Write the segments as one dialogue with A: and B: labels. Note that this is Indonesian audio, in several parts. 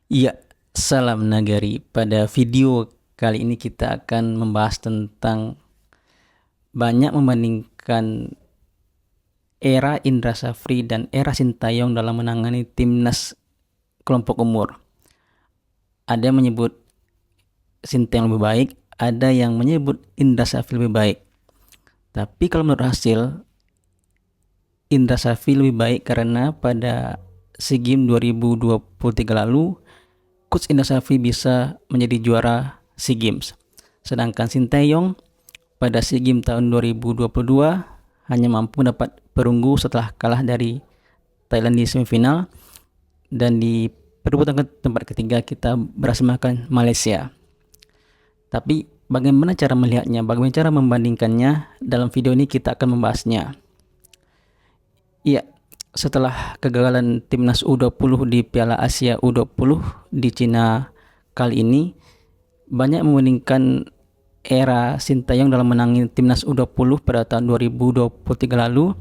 A: Iya, salam nagari. Pada video kali ini kita akan membahas tentang banyak membandingkan era Indra Safri dan era Sintayong dalam menangani timnas kelompok umur. Ada yang menyebut Sintayong lebih baik, ada yang menyebut Indra Safri lebih baik. Tapi kalau menurut hasil, Indra Safri lebih baik karena pada SEA Games 2023 lalu Coach Indra Safri bisa menjadi juara SEA Games. Sedangkan Sintayong pada SEA Games tahun 2022 hanya mampu mendapat perunggu setelah kalah dari Thailand di semifinal, dan di perebutan tempat ketiga kita berhasil mengalahkan Malaysia. Tapi bagaimana cara melihatnya, bagaimana cara membandingkannya, dalam video ini kita akan membahasnya. Iya, setelah kegagalan timnas U20 di Piala Asia U20 di Cina kali ini, banyak membandingkan era Sintayong dalam menangi timnas U20 pada tahun 2023 lalu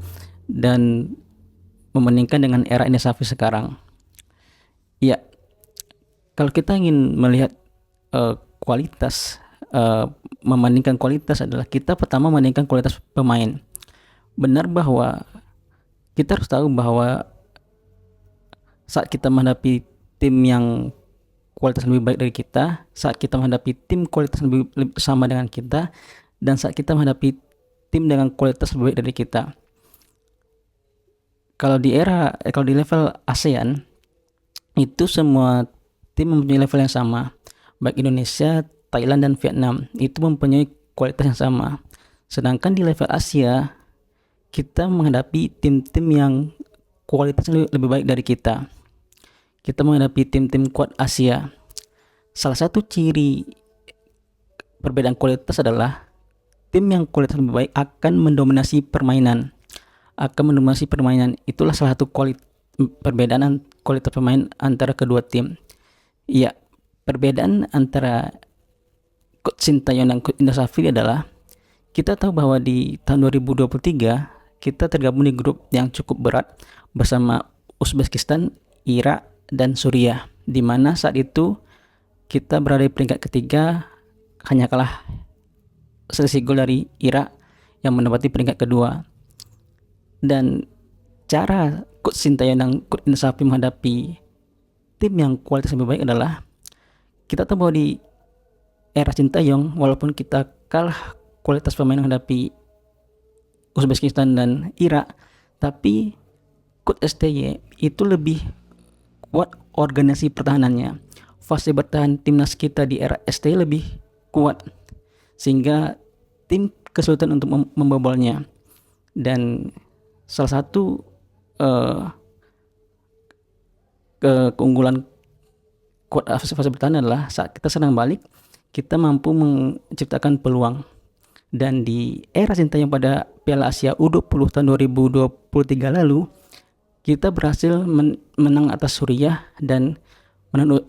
A: dan membandingkan dengan era Indra Safri sekarang. Ya, kalau kita ingin melihat kualitas, membandingkan kualitas adalah kita pertama membandingkan kualitas pemain. Benar bahwa kita harus tahu bahwa saat kita menghadapi tim yang kualitas lebih baik dari kita, saat kita menghadapi tim kualitas lebih sama dengan kita, dan saat kita menghadapi tim dengan kualitas lebih baik dari kita. Kalau di level ASEAN, itu semua tim mempunyai level yang sama. Baik Indonesia, Thailand, dan Vietnam itu mempunyai kualitas yang sama. Sedangkan di level Asia, kita menghadapi tim-tim yang kualitasnya lebih baik dari kita. Kita menghadapi tim-tim kuat Asia. Salah satu ciri perbedaan kualitas adalah tim yang kualitas lebih baik akan mendominasi permainan. Itulah salah satu perbedaan kualitas pemain antara kedua tim. Ya, perbedaan antara Coach Sintayong dan Coach Indra Safri adalah kita tahu bahwa di tahun 2023 kita tergabung di grup yang cukup berat bersama Uzbekistan, Irak, dan Suriah, di mana saat itu kita berada di peringkat ketiga, hanya kalah selisih gol dari Irak yang menempati peringkat kedua. Dan cara Coach Sintayong dan Coach Indra Safri menghadapi tim yang kualitas lebih baik adalah kita tahu bahwa di era Sintayong, walaupun kita kalah kualitas pemain menghadapi Uzbekistan dan Irak, tapi Coach STY itu lebih kuat organisasi pertahanannya. Fase bertahan timnas kita di era STY lebih kuat, sehingga tim kesulitan untuk membobolnya. Dan salah satu keunggulan kuat fase bertahan adalah saat kita serang balik, kita mampu menciptakan peluang. Dan di era Sintayong pada Piala Asia U20 tahun 2023 lalu, kita berhasil menang atas Suriah dan menang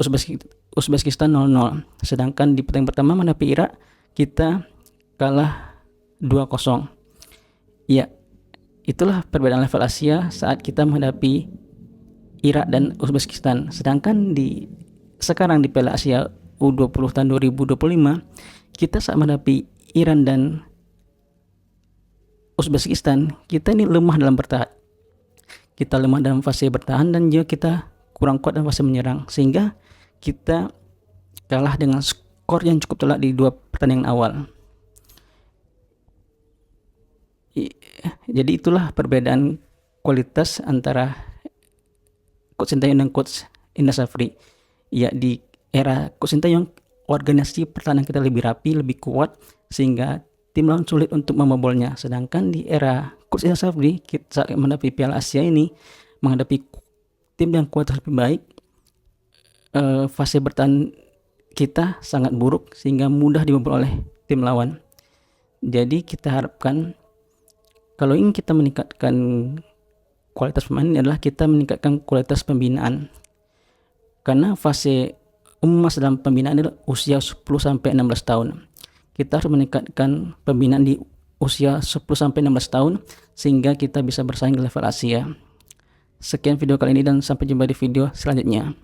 A: Uzbekistan 0-0. Sedangkan di pertandingan pertama menghadapi Irak, kita kalah 2-0. Ya, itulah perbedaan level Asia saat kita menghadapi Irak dan Uzbekistan. Sedangkan sekarang di Piala Asia U20 tahun 2025, kita saat menghadapi Iran dan Uzbekistan, kita ini lemah dalam bertahan. Kita lemah dalam fase bertahan dan juga kita kurang kuat dalam fase menyerang, sehingga kita kalah dengan skor yang cukup telak di dua pertandingan awal. Jadi itulah perbedaan kualitas antara Coach Sintayong dan Coach Indra Safri. Ya, di era Coach Sintayong, organisasi pertahanan kita lebih rapi, lebih kuat, sehingga tim lawan sulit untuk membobolnya. Sedangkan di era Coach Indra Safri, kita saat menghadapi Piala Asia ini, menghadapi tim yang kualitas lebih baik, fase bertahan kita sangat buruk sehingga mudah dibobol oleh tim lawan. Jadi kita harapkan kalau ingin kita meningkatkan kualitas pemain adalah kita meningkatkan kualitas pembinaan. Karena fase emas dalam pembinaan adalah usia 10-16 tahun. Kita harus meningkatkan pembinaan di usia 10-16 tahun sehingga kita bisa bersaing di level Asia. Sekian video kali ini dan sampai jumpa di video selanjutnya.